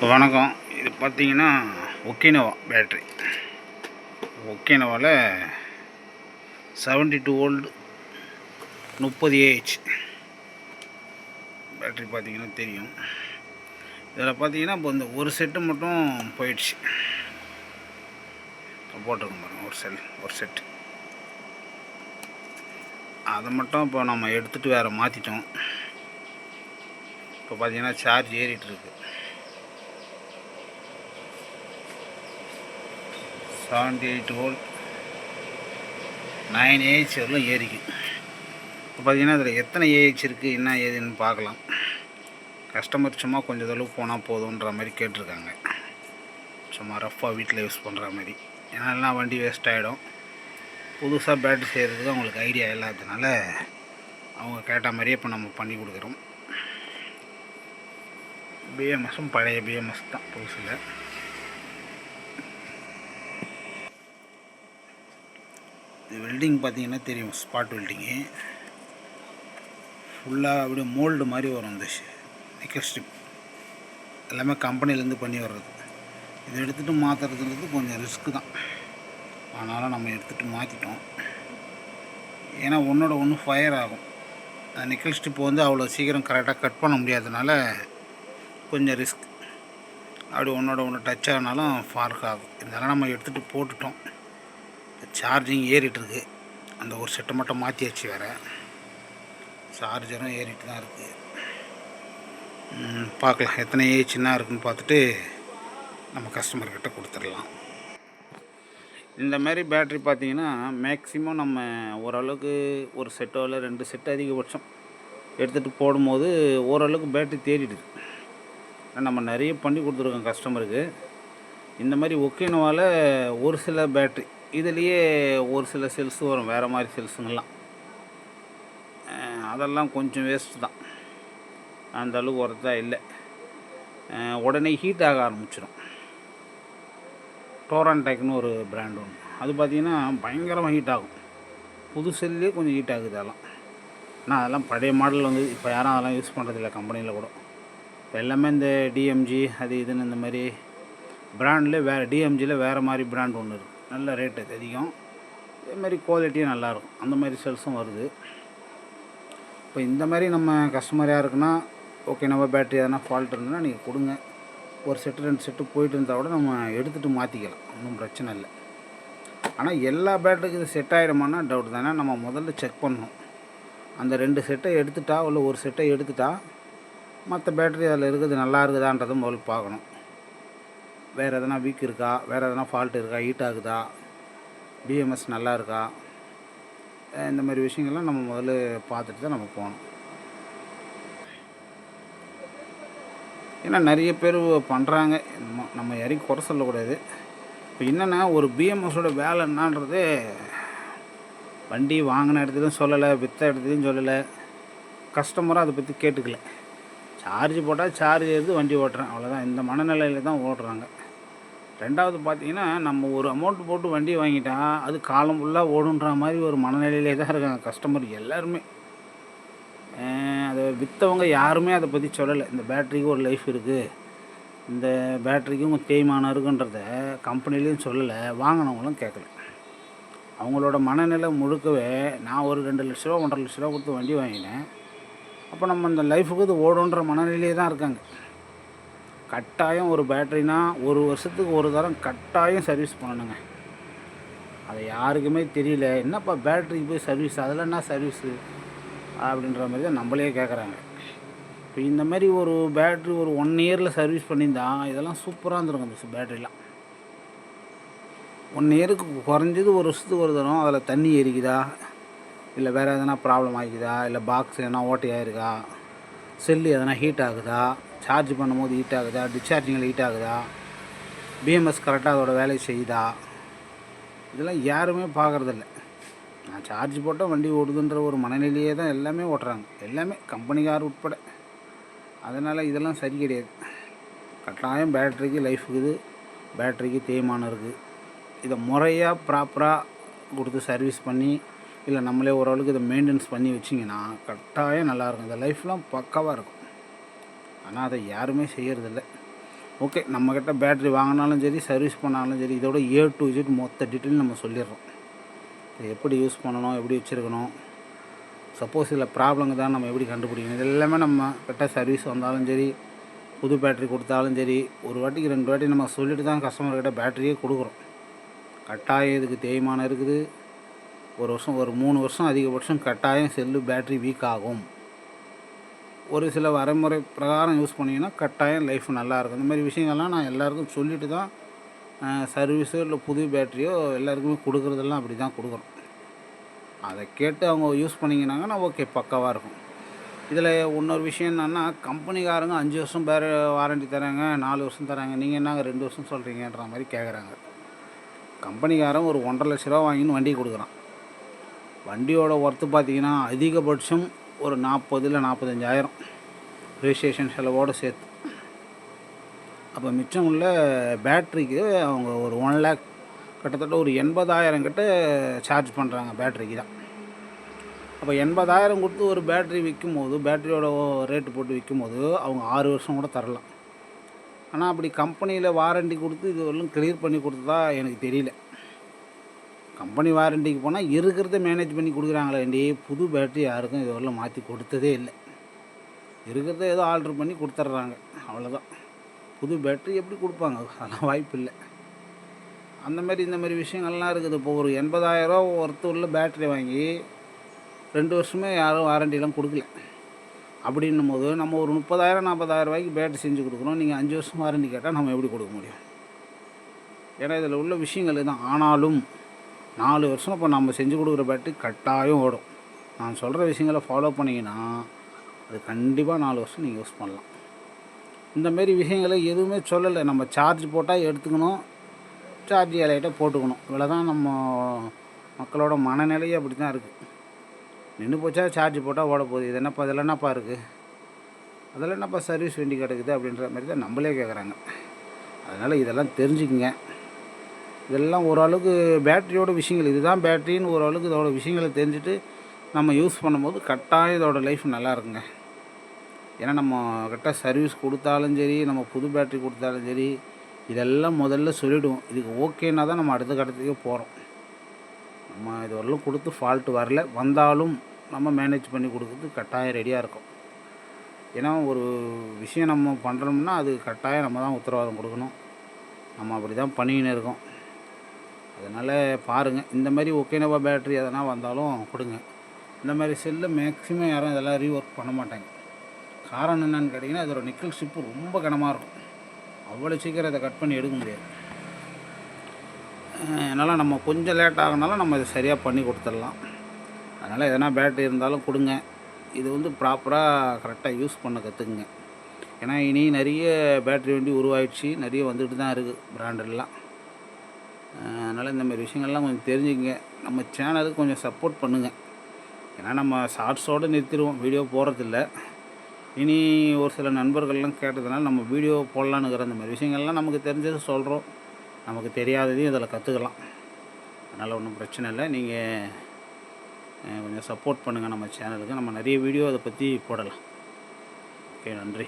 வணக்கம். இது பார்த்தீங்கன்னா ஒக்கினவா பேட்ரி. ஒக்கினவாவில் 72 வோல்ட் 30 ஏஹெச் பேட்ரி பார்த்தீங்கன்னா தெரியும். இதில் பார்த்தீங்கன்னா இப்போ இந்த ஒரு செட்டு மட்டும் போயிடுச்சு. போட்டிருக்கோம் பாருங்கள், ஒரு செட்டு அதை மட்டும் இப்போ நம்ம எடுத்துகிட்டு வேறு மாற்றிட்டோம். இப்போ பார்த்தீங்கன்னா சார்ஜ் ஏறிட்டுருக்கு. 78 வோல்ட் 9 ஏஹெச் வரலாம் ஏறிக்கு. இப்போ பார்த்தீங்கன்னா இதில் எத்தனை ஏஹெச் இருக்குது என்ன ஏதுன்னு பார்க்கலாம். கஸ்டமர் சும்மா கொஞ்சம் தொலைவு போனால் போதுன்ற மாதிரி கேட்டிருக்காங்க. சும்மா ரஃப்பாக வீட்டில் யூஸ் பண்ணுற மாதிரி. ஏன்னா வண்டி வேஸ்ட் ஆகிடும். புதுசாக பேட்ரி செய்கிறதுக்கு அவங்களுக்கு ஐடியா இல்லாததுனால அவங்க கேட்ட மாதிரியே இப்போ நம்ம பண்ணி கொடுக்குறோம். பிஎம்எஸும் பழைய பிஎம்எஸ் தான், புதுசில். இது வெல்டிங் பார்த்தீங்கன்னா தெரியும், ஸ்பாட் வெல்டிங்கு. ஃபுல்லாக அப்படியே மோல்டு மாதிரி வரும். இந்த நிக்கல் ஸ்ட்ரிப் எல்லாமே கம்பெனிலேருந்து பண்ணி வர்றது. இதை எடுத்துகிட்டு மாற்றுறதுன்றது கொஞ்சம் ரிஸ்க்கு தான். அதனால் நம்ம எடுத்துகிட்டு மாற்றிட்டோம். ஏன்னா ஒன்றோட ஒன்று ஃபயர் ஆகும். அந்த நிக்கல் ஸ்ட்ரிப் வந்து அவ்வளோ சீக்கிரம் கரெக்டாக கட் பண்ண முடியாததுனால கொஞ்சம் ரிஸ்க். அப்படி ஒன்றோட ஒன்று டச் ஆகினாலும் ஃபார்க் ஆகும். இதெல்லாம் நம்ம எடுத்துகிட்டு போட்டுட்டோம். சார்ஜிங் ஏறிட்டுருக்கு. அந்த ஒரு செட்டை மட்டும் மாற்றியாச்சு. வேறு சார்ஜரும் ஏறிட்டு தான் இருக்குது. பார்க்கலாம் எத்தனை ஏஹெச்னா இருக்குன்னு பார்த்துட்டு நம்ம கஸ்டமர்கிட்ட கொடுத்துடலாம். இந்த மாதிரி பேட்ரி பார்த்திங்கன்னா மேக்ஸிமம் நம்ம ஓரளவுக்கு ஒரு செட்டோ இல்லை 2 செட்டு அதிகபட்சம் எடுத்துகிட்டு போடும்போது ஓரளவுக்கு பேட்ரி தேறிடுது. நம்ம நிறைய பண்ணி கொடுத்துருக்கோம் கஸ்டமருக்கு. இந்த மாதிரி ஒக்கினோவால் ஒரு சில பேட்ரி இதுலேயே ஒரு சில செல்ஸு வரும், வேறு மாதிரி செல்ஸுங்கெல்லாம். அதெல்லாம் கொஞ்சம் வேஸ்ட்டு தான். அந்த அளவுக்கு ஒர்த்தா இல்லை. உடனே ஹீட் ஆக ஆரம்பிச்சிடும். டோரான்டெக்னு ஒரு பிராண்ட் ஒன்று, அது பார்த்திங்கன்னா பயங்கரமாக ஹீட் ஆகும். புது செல்லே கொஞ்சம் ஹீட் ஆகுது அதெல்லாம். ஆனால் அதெல்லாம் பழைய மாடல் வந்து இப்போ யாரும் அதெல்லாம் யூஸ் பண்ணுறதில்ல கம்பெனியில் கூட. இப்போ எல்லாமே இந்த டிஎம்ஜி அது இதுன்னு இந்த மாதிரி பிராண்டில் வேறு, டிஎம்ஜியில் வேறு மாதிரி பிராண்ட் ஒன்று இருக்குது. நல்ல ரேட்டு அதிகம், இதேமாதிரி குவாலிட்டியும் நல்லாயிருக்கும். அந்த மாதிரி செல்ஸும் வருது. இப்போ இந்த மாதிரி நம்ம கஸ்டமர் யாருக்குன்னா ஓகே, நம்ம பேட்ரி எதனா ஃபால்ட் இருந்ததுன்னா நீங்கள் கொடுங்க. ஒரு செட்டு 2 செட்டு போயிட்டு இருந்தால் கூட நம்ம எடுத்துகிட்டு மாற்றிக்கலாம், ஒன்றும் பிரச்சனை இல்லை. ஆனால் எல்லா பேட்டரிக்கு இது செட் ஆகிடுமான்னா டவுட் தானே. நம்ம முதல்ல செக் பண்ணணும். அந்த 2 செட்டை எடுத்துட்டா இல்லை ஒரு செட்டை எடுத்துட்டா மற்ற பேட்டரி அதில் இருக்குது நல்லா இருக்குதான்றதை முதல்ல பார்க்கணும். வேறு எதனா வீக் இருக்கா, வேறு எதனா ஃபால்ட் இருக்கா, ஹீட் ஆகுதா, பிஎம்எஸ் நல்லா இருக்கா, இந்த மாதிரி விஷயங்கள்லாம் நம்ம முதல்ல பார்த்துட்டு தான் நம்ம போகணும். ஏன்னா நிறைய பேர் பண்ணுறாங்க, நம்ம யாரையும் குறை சொல்லக்கூடாது. இப்போ என்னென்னா ஒரு பிஎம்எஸோட வேலை என்னான்றது வண்டி வாங்கின இடத்துலையும் சொல்லலை, விற்ற இடத்துலையும் சொல்லலை, கஸ்டமராக அதை பற்றி கேட்டுக்கல. சார்ஜ் போட்டால் சார்ஜ் ஏறுது, வண்டி ஓட்டுறேன், அவ்வளோதான். இந்த மனநிலையில் தான் ஓட்டுறாங்க. ரெண்டாவது பார்த்திங்கன்னா நம்ம ஒரு அமௌண்ட் போட்டு வண்டி வாங்கிட்டா அது காலம் ஃபுல்லாக ஓடுன்ற மாதிரி ஒரு மனநிலையிலே தான் இருக்காங்க கஸ்டமர் எல்லாருமே. அதை விற்றவங்க யாருமே அதை பற்றி சொல்லலை. இந்த பேட்ரிக்கு ஒரு லைஃப் இருக்குது, இந்த பேட்ரிக்கும் தேய்மானம் இருக்குன்றத கம்பெனிலையும் சொல்லலை, வாங்கினவங்களும் கேட்கல. அவங்களோட மனநிலை முழுக்கவே நான் ஒரு 2 லட்ச ரூபா 1.5 லட்ச ரூபா கொடுத்து வண்டி வாங்கினேன், அப்போ நம்ம இந்த லைஃபுக்கு இது ஓடுன்ற மனநிலையே தான் இருக்காங்க. கட்டாயம் ஒரு பேட்ரினா ஒரு வருஷத்துக்கு ஒரு தரம் கட்டாயம் சர்வீஸ் பண்ணணுங்க. அது யாருக்குமே தெரியல. என்னப்பா பேட்ரிக்கு போய் சர்வீஸ், அதில் என்ன சர்வீஸு அப்படின்ற மாதிரி தான் நம்மளே கேட்குறாங்க. இப்போ இந்த மாதிரி ஒரு பேட்ரி ஒரு 1 இயரில் சர்வீஸ் பண்ணியிருந்தா இதெல்லாம் சூப்பராக இருந்துருக்கும். இந்த பேட்ரிலாம் 1 இயருக்கு குறைஞ்சது ஒரு வருஷத்துக்கு ஒரு தரம் அதில் தண்ணி எரிக்குதா, இல்லை வேறு எதனா ப்ராப்ளம் ஆகிக்குதா, இல்லை பாக்ஸ் எதனா ஓட்டையாக இருக்கா, செல்லு எதனா ஹீட் ஆகுதா, சார்ஜ் பண்ணும்போது ஹீட் ஆகுதா, டிஸ்சார்ஜிங்கில் ஹீட் ஆகுதா, பிஎம்எஸ் கரெக்டாக அதோட வேலையை செய்யுதா, இதெல்லாம் யாருமே பார்க்குறதில்ல. நான் சார்ஜ் போட்டால் வண்டி ஓடுதுன்ற ஒரு மனநிலையே தான் எல்லாமே ஓட்டுறாங்க, எல்லாமே கம்பெனிக்கார் உட்பட. அதனால் இதெல்லாம் சரி கிடையாது. கட்டாயம் பேட்ரிக்கு லைஃப் இருக்குது, பேட்ரிக்கு தேய்மானம் இருக்குது. இதை முறையாக ப்ராப்பராக கொடுத்து சர்வீஸ் பண்ணி இல்லை நம்மளே ஓரளவுக்கு இதை மெயின்டெனன்ஸ் பண்ணி வச்சிங்கன்னா கட்டாயம் நல்லாயிருக்கும். இந்த லைஃப்லாம் பக்காவாக இருக்கும். ஆனால் அதை யாருமே செய்கிறதில்ல. ஓகே, நம்மக்கிட்ட பேட்ரி வாங்கினாலும் சரி, சர்வீஸ் பண்ணாலும் சரி, இதோட A to Z மொத்த டீட்டெயில் நம்ம சொல்லிடுறோம். இதை எப்படி யூஸ் பண்ணணும், எப்படி வச்சுருக்கணும், சப்போஸ் இதில் ப்ராப்ளங்க தான் நம்ம எப்படி கண்டுபிடிக்கணும், இது எல்லாமே நம்ம கிட்ட சர்வீஸ் வந்தாலும் சரி, புது பேட்ரி கொடுத்தாலும் சரி, ஒரு வாட்டிக்கு 2 வாட்டி நம்ம சொல்லிட்டு தான் கஸ்டமர்கிட்ட பேட்டரியே கொடுக்குறோம். கட்டாயம் இதுக்கு தேய்மானம் இருக்குது. ஒரு வருஷம், ஒரு 3 வருஷம் அதிகபட்சம் கட்டாயம் செல்லு பேட்ரி வீக் ஆகும். ஒரு சில வரைமுறை பிரகாரம் யூஸ் பண்ணிங்கன்னா கட்டாயம் லைஃப் நல்லாயிருக்கும். இந்த மாதிரி விஷயங்கள்லாம் நான் எல்லாருக்கும் சொல்லிட்டு தான் சர்வீஸோ இல்லை புது பேட்டரியோ எல்லாருக்குமே கொடுக்குறதெல்லாம் அப்படி தான் கொடுக்குறோம். அதை கேட்டு அவங்க யூஸ் பண்ணிங்கன்னாங்கன்னா ஓகே, பக்காவாக இருக்கும். இதில் இன்னொரு விஷயம் என்னென்னா, கம்பெனிக்காரங்க 5 வருஷம் வாரண்டி தராங்க, 4 வருஷம் தராங்க, நீங்கள் என்னங்க 2 வருஷம் சொல்கிறீங்கன்ற மாதிரி கேட்குறாங்க. கம்பெனிக்காரன் ஒரு 1,50,000 ரூபா வாங்கின்னு வண்டி கொடுக்குறான். வண்டியோட ஒர்த்து பார்த்திங்கன்னா அதிகபட்சம் ஒரு 40 இல்லை 45,000 ரெஜிஸ்ட்ரேஷன் செலவோடு சேர்த்து. அப்போ மிச்சம் உள்ள பேட்ரிக்கு அவங்க ஒரு 1 லேக், கிட்டத்தட்ட ஒரு 80,000 கிட்ட சார்ஜ் பண்ணுறாங்க பேட்ரிக்கு தான். அப்போ 80,000 கொடுத்து ஒரு பேட்ரி விற்கும்போது, பேட்டரியோட ரேட்டு போட்டு விற்கும்போது அவங்க 6 வருஷம் கூட தரலாம். ஆனால் அப்படி கம்பெனியில் வாரண்டி கொடுத்து இது வரலும் கிளியர் பண்ணி கொடுத்ததா எனக்கு தெரியல. கம்பெனி வாரண்டிக்கு போனால் இருக்கிறத மேனேஜ் பண்ணி கொடுக்குறாங்களேண்டி, புது பேட்ரி யாருக்கும் இது வரலும் மாற்றி கொடுத்ததே இல்லை. இருக்கிறத ஏதோ ஆல்ட்ரு பண்ணி கொடுத்துட்றாங்க, அவ்வளோதான். புது பேட்ரி எப்படி கொடுப்பாங்க? அதெல்லாம் வாய்ப்பு இல்லை. அந்தமாரி இந்த மாதிரி விஷயங்கள்லாம் இருக்குது. இப்போ ஒரு 80,000 ரூபா ஒர்த்து உள்ள பேட்ரி வாங்கி 2 வருஷமே யாரும் வாரண்டிலாம் கொடுக்கல. அப்படின்னும் போது நம்ம ஒரு 30,000 40,000 ரூபாய்க்கு பேட்ரி செஞ்சு கொடுக்குறோம். நீங்கள் 5 வருஷம் வாரண்டி கேட்டால் நம்ம எப்படி கொடுக்க முடியும்? ஏன்னா இதில் உள்ள விஷயங்கள் தான். ஆனாலும் 4 வருஷம் இப்போ நம்ம செஞ்சு கொடுக்குற பேட்ரி கட்டாயம் ஓடும். நான் சொல்கிற விஷயங்களை ஃபாலோ பண்ணிங்கன்னா அது கண்டிப்பாக 4 வருஷம் நீங்கள் யூஸ் பண்ணலாம். இந்தமாரி விஷயங்களை எதுவுமே சொல்லலை. நம்ம சார்ஜ் போட்டால் எடுத்துக்கணும், சார்ஜ் ஏழையிட்ட போட்டுக்கணும். இவ்வளோ தான் நம்ம மக்களோட மனநிலையே அப்படி தான் இருக்குது. நின்று போச்சா சார்ஜ் போட்டால் ஓட போகுது, இது என்னப்பா இதில் என்னப்பா இருக்குது, அதில் என்னப்பா சர்வீஸ் வேண்டி கிடக்குது அப்படின்ற மாதிரி தான் நம்மளே கேட்குறாங்க. அதனால் இதெல்லாம் தெரிஞ்சுக்குங்க. இதெல்லாம் ஓரளவுக்கு பேட்டரியோட விஷயங்கள், இதுதான் பேட்டரின்னு ஓரளவுக்கு இதோட விஷயங்களை தெரிஞ்சுட்டு நம்ம யூஸ் பண்ணும்போது கட்டாயம் இதோட லைஃப் நல்லா இருக்குங்க. ஏன்னா நம்ம கிட்ட சர்வீஸ் கொடுத்தாலும் சரி, நம்ம புது பேட்ரி கொடுத்தாலும் சரி, இதெல்லாம் முதல்ல சொல்லிவிடுவோம். இதுக்கு ஓகேன்னா தான் நம்ம அடுத்த கட்டத்துக்கே போகிறோம். நம்ம இது வரலும் கொடுத்து ஃபால்ட்டு வரல, வந்தாலும் நம்ம மேனேஜ் பண்ணி கொடுக்குறதுக்கு கட்டாயம் ரெடியாக இருக்கும். ஏன்னா ஒரு விஷயம் நம்ம பண்ணுறோம்னா அது கட்டாயம் நம்ம தான் உத்தரவாதம் கொடுக்கணும். நம்ம அப்படி தான் பண்ணிக்கின்னு இருக்கோம். அதனால் பாருங்கள், இந்த மாதிரி ஒகேனவா பேட்ரி எதனா வந்தாலும் கொடுங்க. இந்த மாதிரி செல்லு மேக்ஸிமம் யாரும் இதெல்லாம் ரீஒர்க் பண்ண மாட்டாங்க. காரணம் என்னென்னு கேட்டிங்கன்னா, இதோட நிக்கல் ஸ்ட்ரிப்பு ரொம்ப கனமாக இருக்கும். அவ்வளோ சீக்கிரம் இதை கட் பண்ணி எடுக்க முடியாது. அதனால் நம்ம கொஞ்சம் லேட் ஆகினாலும் நம்ம இதை சரியாக பண்ணி கொடுத்துடலாம். அதனால் எதனா பேட்ரி இருந்தாலும் கொடுங்க. இது வந்து ப்ராப்பராக கரெக்டாக யூஸ் பண்ண கற்றுக்குங்க. ஏன்னா இனி நிறைய பேட்ரி வண்டி உருவாயிடுச்சு, நிறைய வந்துட்டு தான் இருக்குது பிராண்டெல்லாம். அதனால் இந்த மாதிரி விஷயங்கள்லாம் கொஞ்சம் தெரிஞ்சுக்கங்க. நம்ம சேனலுக்கு கொஞ்சம் சப்போர்ட் பண்ணுங்கள். ஏன்னா நம்ம ஷார்ட்ஸோடு நிறுத்திடுவோம், வீடியோ போடுறதில்ல. இனி ஒரு சில நண்பர்கள்லாம் கேட்டதுனால நம்ம வீடியோ போடலான்னுங்கிற இந்த மாதிரி விஷயங்கள்லாம் நமக்கு தெரிஞ்சது சொல்கிறோம். நமக்கு தெரியாததையும் இதில் கற்றுக்கலாம். அதனால் ஒன்றும் பிரச்சனை இல்லை. நீங்கள் கொஞ்சம் சப்போர்ட் பண்ணுங்கள் நம்ம சேனலுக்கு. நம்ம நிறைய வீடியோ அதை பற்றி போடலாம். ஓகே, நன்றி.